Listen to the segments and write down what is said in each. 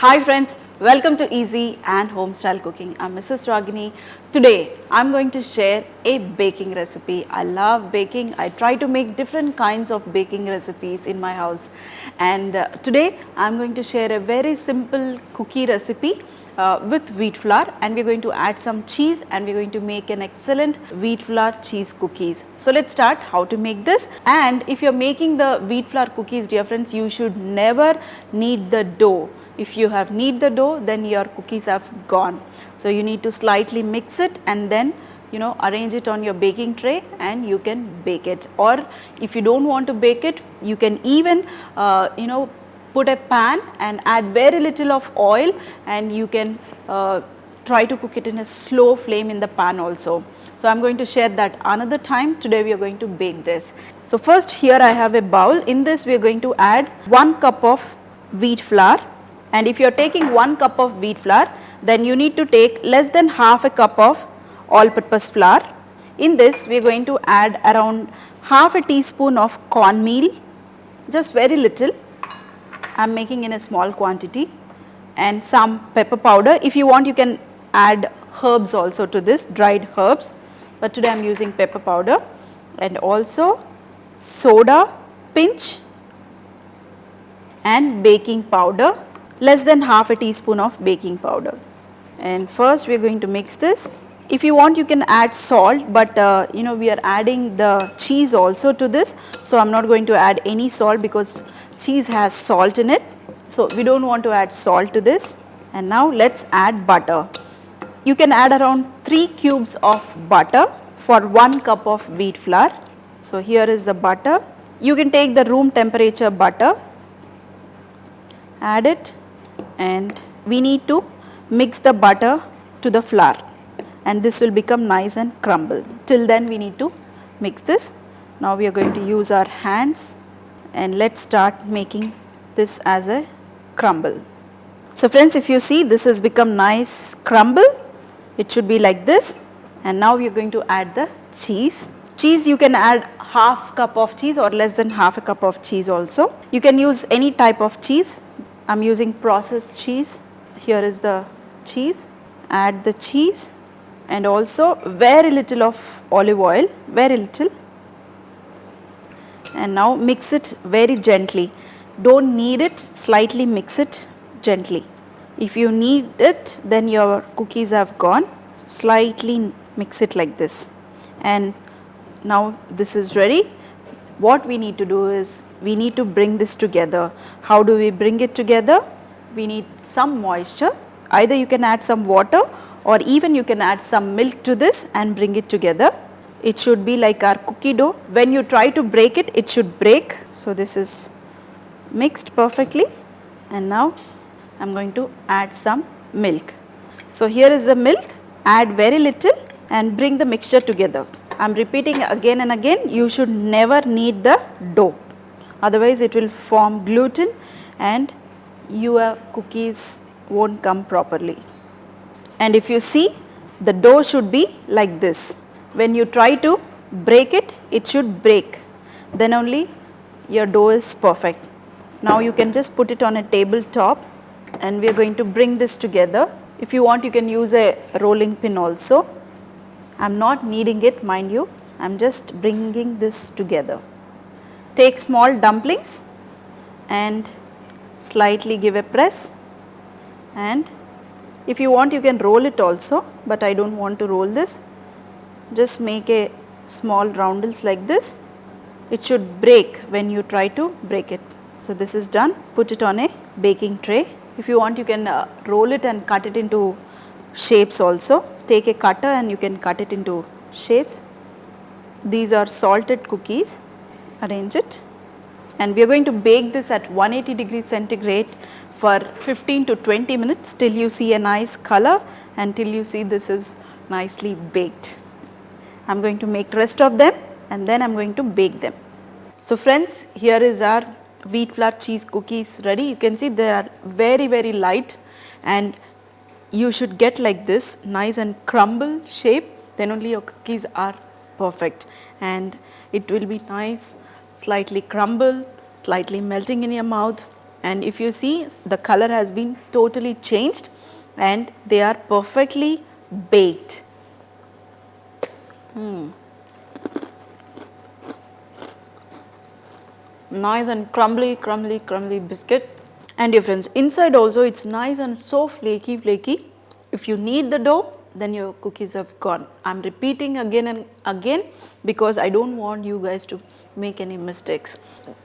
Hi friends, welcome to Easy and Homestyle Cooking. I'm Mrs. Ragini. Today I'm going to share a baking recipe. I love baking. I try to make different kinds of baking recipes in my house, and today I'm going to share a very simple cookie recipe with wheat flour, and we're going to add some cheese and we're going to make an excellent wheat flour cheese cookies. So let's start how to make this. And if you're making the wheat flour cookies, dear friends, you should never knead the dough. If you have knead the dough, then your cookies have gone. So you need to slightly mix it and then arrange it on your baking tray and you can bake it. Or if you don't want to bake it, you can even put a pan and add very little of oil, and you can try to cook it in a slow flame in the pan also. So I'm going to share that another time. Today we are going to bake this. So first, here I have a bowl. In this we are going to add 1 cup of wheat flour. And if you are taking 1 cup of wheat flour, then you need to take less than half a cup of all-purpose flour. In this we are going to add around half a teaspoon of cornmeal, just very little. I am making in a small quantity, and some pepper powder. If you want, you can add herbs also to this, dried herbs, but today I am using pepper powder, and also soda pinch and baking powder, less than half a teaspoon of baking powder. And first we are going to mix this. If you want, you can add salt, but we are adding the cheese also to this, so I am not going to add any salt because cheese has salt in it, so we don't want to add salt to this. And now let's add butter. You can add around 3 cubes of butter for 1 cup of wheat flour. So here is the butter. You can take the room temperature butter, add it, and we need to mix the butter to the flour, and this will become nice and crumble. Till then we need to mix this. Now we are going to use our hands, and let's start making this as a crumble. So friends, if you see, this has become nice crumble. It should be like this. And now we are going to add the cheese. Cheese, you can add half cup of cheese or less than half a cup of cheese also. You can use any type of cheese. I am using processed cheese. Here is the cheese. Add the cheese and also very little of olive oil, very little. And now mix it very gently. Don't knead it, slightly mix it gently. If you knead it, then your cookies have gone. So slightly mix it like this. And now this is ready. What we need to do is we need to bring this together. How do we bring it together? We need some moisture. Either you can add some water or even you can add some milk to this and bring it together. It should be like our cookie dough. When you try to break it, it should break. So this is mixed perfectly, and now I am going to add some milk. So here is the milk. Add very little and bring the mixture together. I am repeating again and again, you should never knead the dough, otherwise it will form gluten and your cookies won't come properly. And if you see, the dough should be like this. When you try to break it, it should break. Then only your dough is perfect. Now you can just put it on a tabletop, and we are going to bring this together. If you want, you can use a rolling pin also. I am not kneading it, mind you. I am just bringing this together. Take small dumplings and slightly give a press, and if you want, you can roll it also, but I don't want to roll this. Just make a small roundels like this. It should break when you try to break it. So this is done. Put it on a baking tray. If you want, you can roll it and cut it into shapes also. Take a cutter and you can cut it into shapes. These are salted cookies. Arrange it. And we are going to bake this at 180 degrees centigrade for 15 to 20 minutes till you see a nice color and till you see this is nicely baked. I am going to make rest of them and then I am going to bake them. So friends, here is our wheat flour cheese cookies ready. You can see they are very, very light, and you should get like this nice and crumble shape, then only your cookies are perfect, and it will be nice, slightly crumble, slightly melting in your mouth, and if you see, the color has been totally changed and they are perfectly baked. Nice and crumbly biscuit. And dear friends, inside also it's nice and so flaky. If you knead the dough, then your cookies have gone. I'm repeating again and again because I don't want you guys to make any mistakes.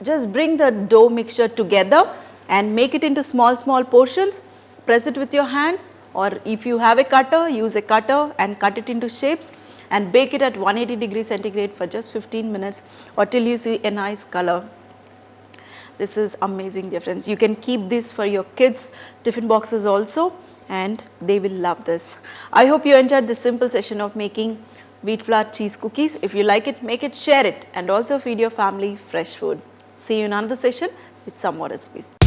Just bring the dough mixture together and make it into small portions. Press it with your hands, or if you have a cutter, use a cutter and cut it into shapes and bake it at 180 degrees centigrade for just 15 minutes or till you see a nice color. This is amazing, dear friends. You can keep this for your kids' tiffin boxes also, and they will love this. I hope you enjoyed this simple session of making wheat flour cheese cookies. If you like it, make it, share it, and also feed your family fresh food. See you in another session with some more recipes.